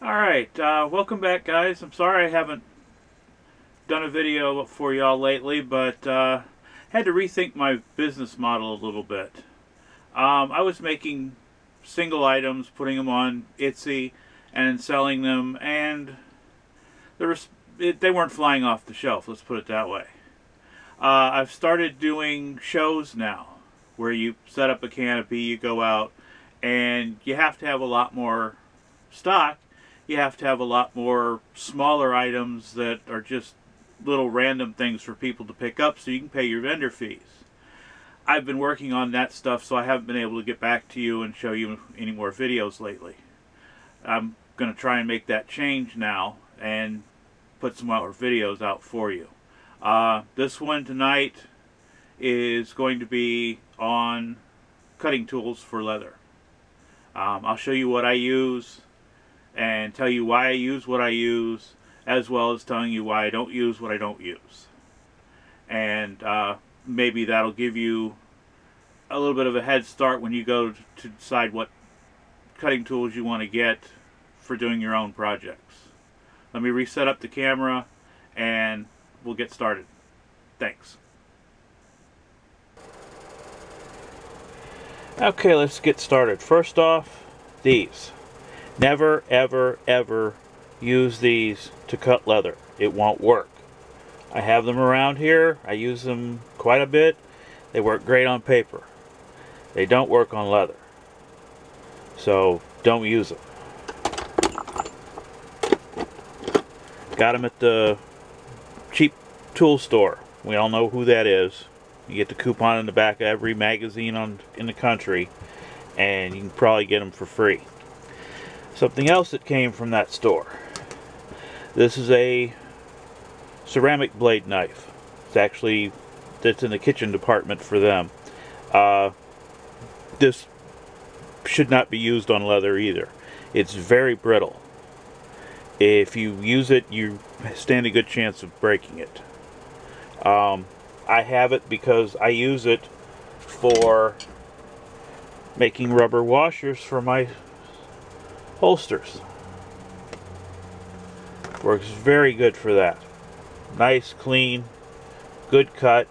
Alright, welcome back, guys. I'm sorry I haven't done a video for y'all lately, but had to rethink my business model a little bit. I was making single items, putting them on Etsy and selling them, and they weren't flying off the shelf, let's put it that way. I've started doing shows now where you set up a canopy, you go out, and you have to have a lot more stock. You have to have a lot more smaller items that are just little random things for people to pick up so you can pay your vendor fees. I've been working on that stuff, so I haven't been able to get back to you and show you any more videos lately. I'm going to try and make that change now and put some more videos out for you. This one tonight is going to be on cutting tools for leather. I'll show you what I use and tell you why I use what I use, as well as telling you why I don't use what I don't use. And maybe that'll give you a little bit of a head start when you go to decide what cutting tools you want to get for doing your own projects. Let me reset up the camera and we'll get started. Thanks. Okay, let's get started. First off, these. Never, ever, ever use these to cut leather. It won't work. I have them around here. I use them quite a bit. They work great on paper. They don't work on leather. So, don't use them. Got them at the cheap tool store. We all know who that is. You get the coupon in the back of every magazine in the country, and you can probably get them for free. Something else that came from that store. This is a ceramic blade knife. It's in the kitchen department for them. This should not be used on leather either. It's very brittle. If you use it, you stand a good chance of breaking it. I have it because I use it for making rubber washers for my holsters. Works very good for that. Nice, clean, good cut.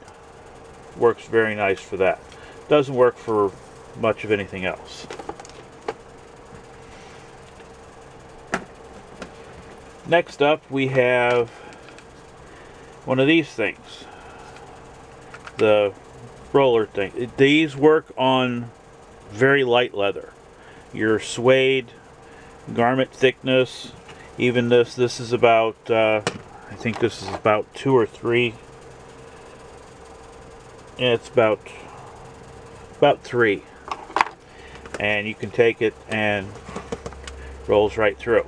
Works very nice for that. Doesn't work for much of anything else. Next up, we have one of these things. The roller thing. These work on very light leather. Your suede, garment thickness, even this is about I think this is about 2 or 3. Yeah, it's about 3, and you can take it and rolls right through.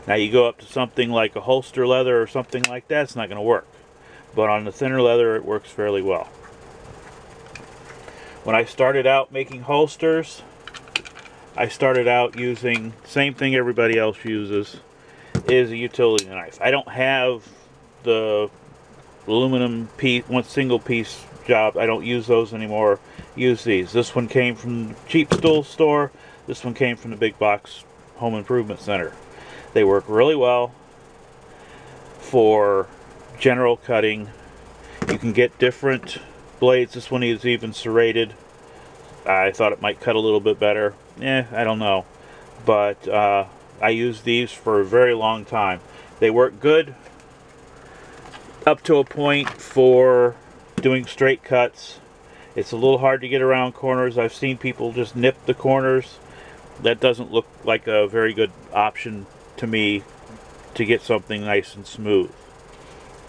Now you go up to something like a holster leather or something like that, it's not going to work, but on the thinner leather it works fairly well. When I started out making holsters, I started out using the same thing everybody else uses, is a utility knife. I don't have the aluminum piece, one single piece job. I don't use those anymore. Use these. This one came from the cheap tool store. This one came from the big box home improvement center. They work really well for general cutting. You can get different blades. This one is even serrated. I thought it might cut a little bit better. I don't know. But I used these for a very long time. They work good up to a point for doing straight cuts. It's a little hard to get around corners. I've seen people just nip the corners. That doesn't look like a very good option to me to get something nice and smooth.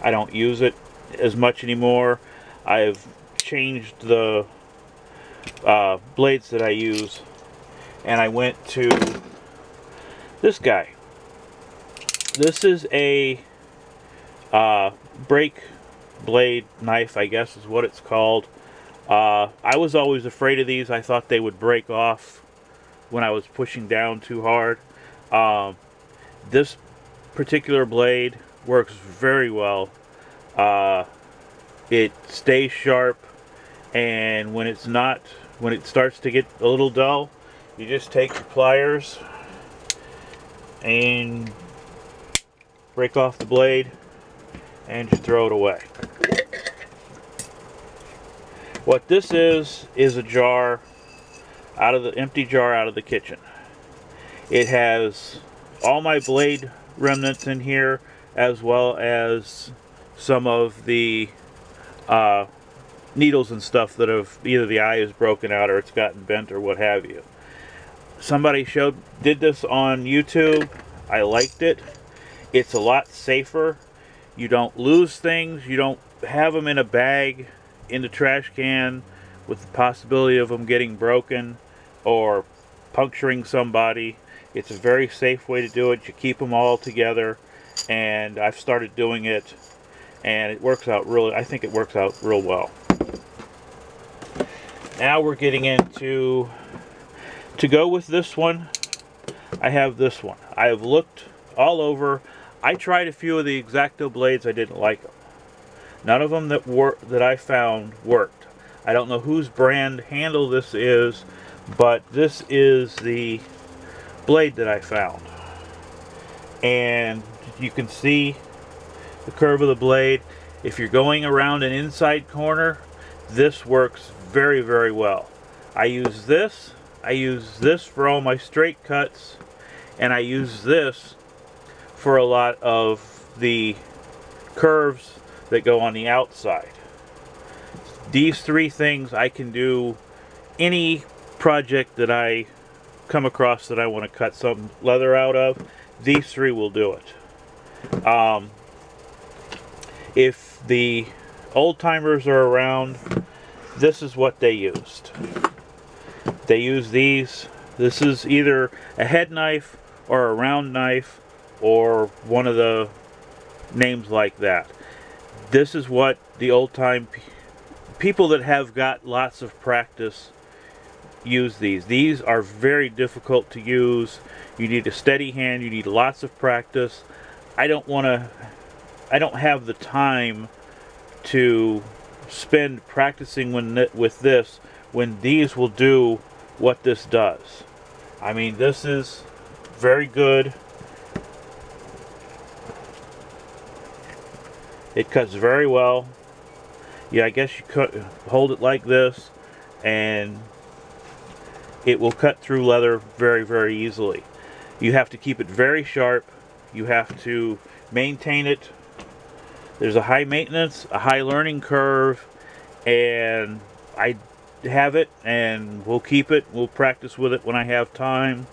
I don't use it as much anymore. I've changed the blades that I use, and I went to this guy. This is a brake blade knife, I guess is what it's called. I was always afraid of these. I thought they would break off when I was pushing down too hard. This particular blade works very well. It stays sharp, and when it starts to get a little dull, you just take your pliers and break off the blade and just throw it away. What this is a jar out of the empty jar out of the kitchen. It has all my blade remnants in here, as well as some of the needles and stuff that have either the eye is broken out or it's gotten bent or what have you. Somebody did this on YouTube. I liked it. It's a lot safer. You don't lose things. You don't have them in a bag in the trash can with the possibility of them getting broken or puncturing somebody. It's a very safe way to do it. You keep them all together, and I've started doing it, and it works out really, I think it works out real well. Now we're getting into, to go with this one, I have this one. I have looked all over. I tried a few of the X-Acto blades. I didn't like them. None of them that I found worked. I don't know whose brand handle this is, but this is the blade that I found. And you can see the curve of the blade. If you're going around an inside corner, this works very, very well. I use this for all my straight cuts, and I use this for a lot of the curves that go on the outside. These three things I can do any project that I come across that I want to cut some leather out of. These three will do it. If the old timers are around, this is what they used. They use these. This is either a head knife or a round knife or one of the names like that. This is what the old time people that have got lots of practice use these. These are very difficult to use. You need a steady hand. You need lots of practice. I don't have the time to spend practicing with this when these will do what this does. I mean, this is very good. It cuts very well. Yeah, I guess you could hold it like this and it will cut through leather very, very easily. You have to keep it very sharp. You have to maintain it. There's a high maintenance, a high learning curve, and I have it and we'll keep it. We'll practice with it when I have time,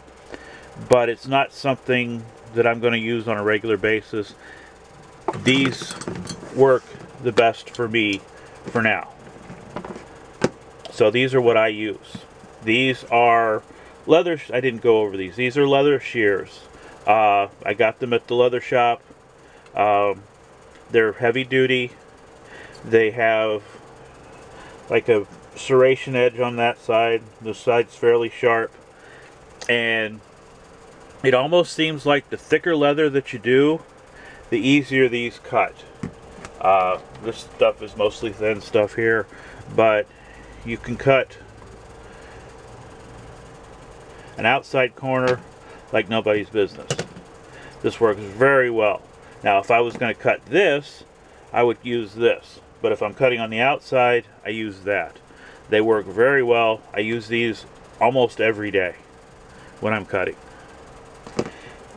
but it's not something that I'm going to use on a regular basis. These work the best for me for now. So these are what I use. These are leather. I didn't go over these. These are leather shears. I got them at the leather shop. They're heavy duty. They have like a serration edge on that side. The side's fairly sharp. And it almost seems like the thicker leather that you do, the easier these cut. This stuff is mostly thin stuff here, but you can cut an outside corner like nobody's business. This works very well. Now, if I was going to cut this, I would use this. But if I'm cutting on the outside, I use that. They work very well. I use these almost every day when I'm cutting.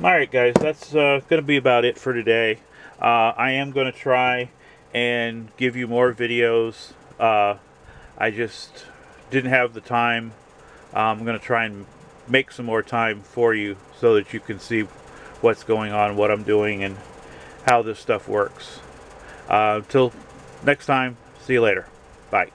Alright guys, that's going to be about it for today. I am going to try and give you more videos. I just didn't have the time. I'm going to try and make some more time for you so that you can see what's going on, what I'm doing, and how this stuff works. Till next time, see you later. Bye.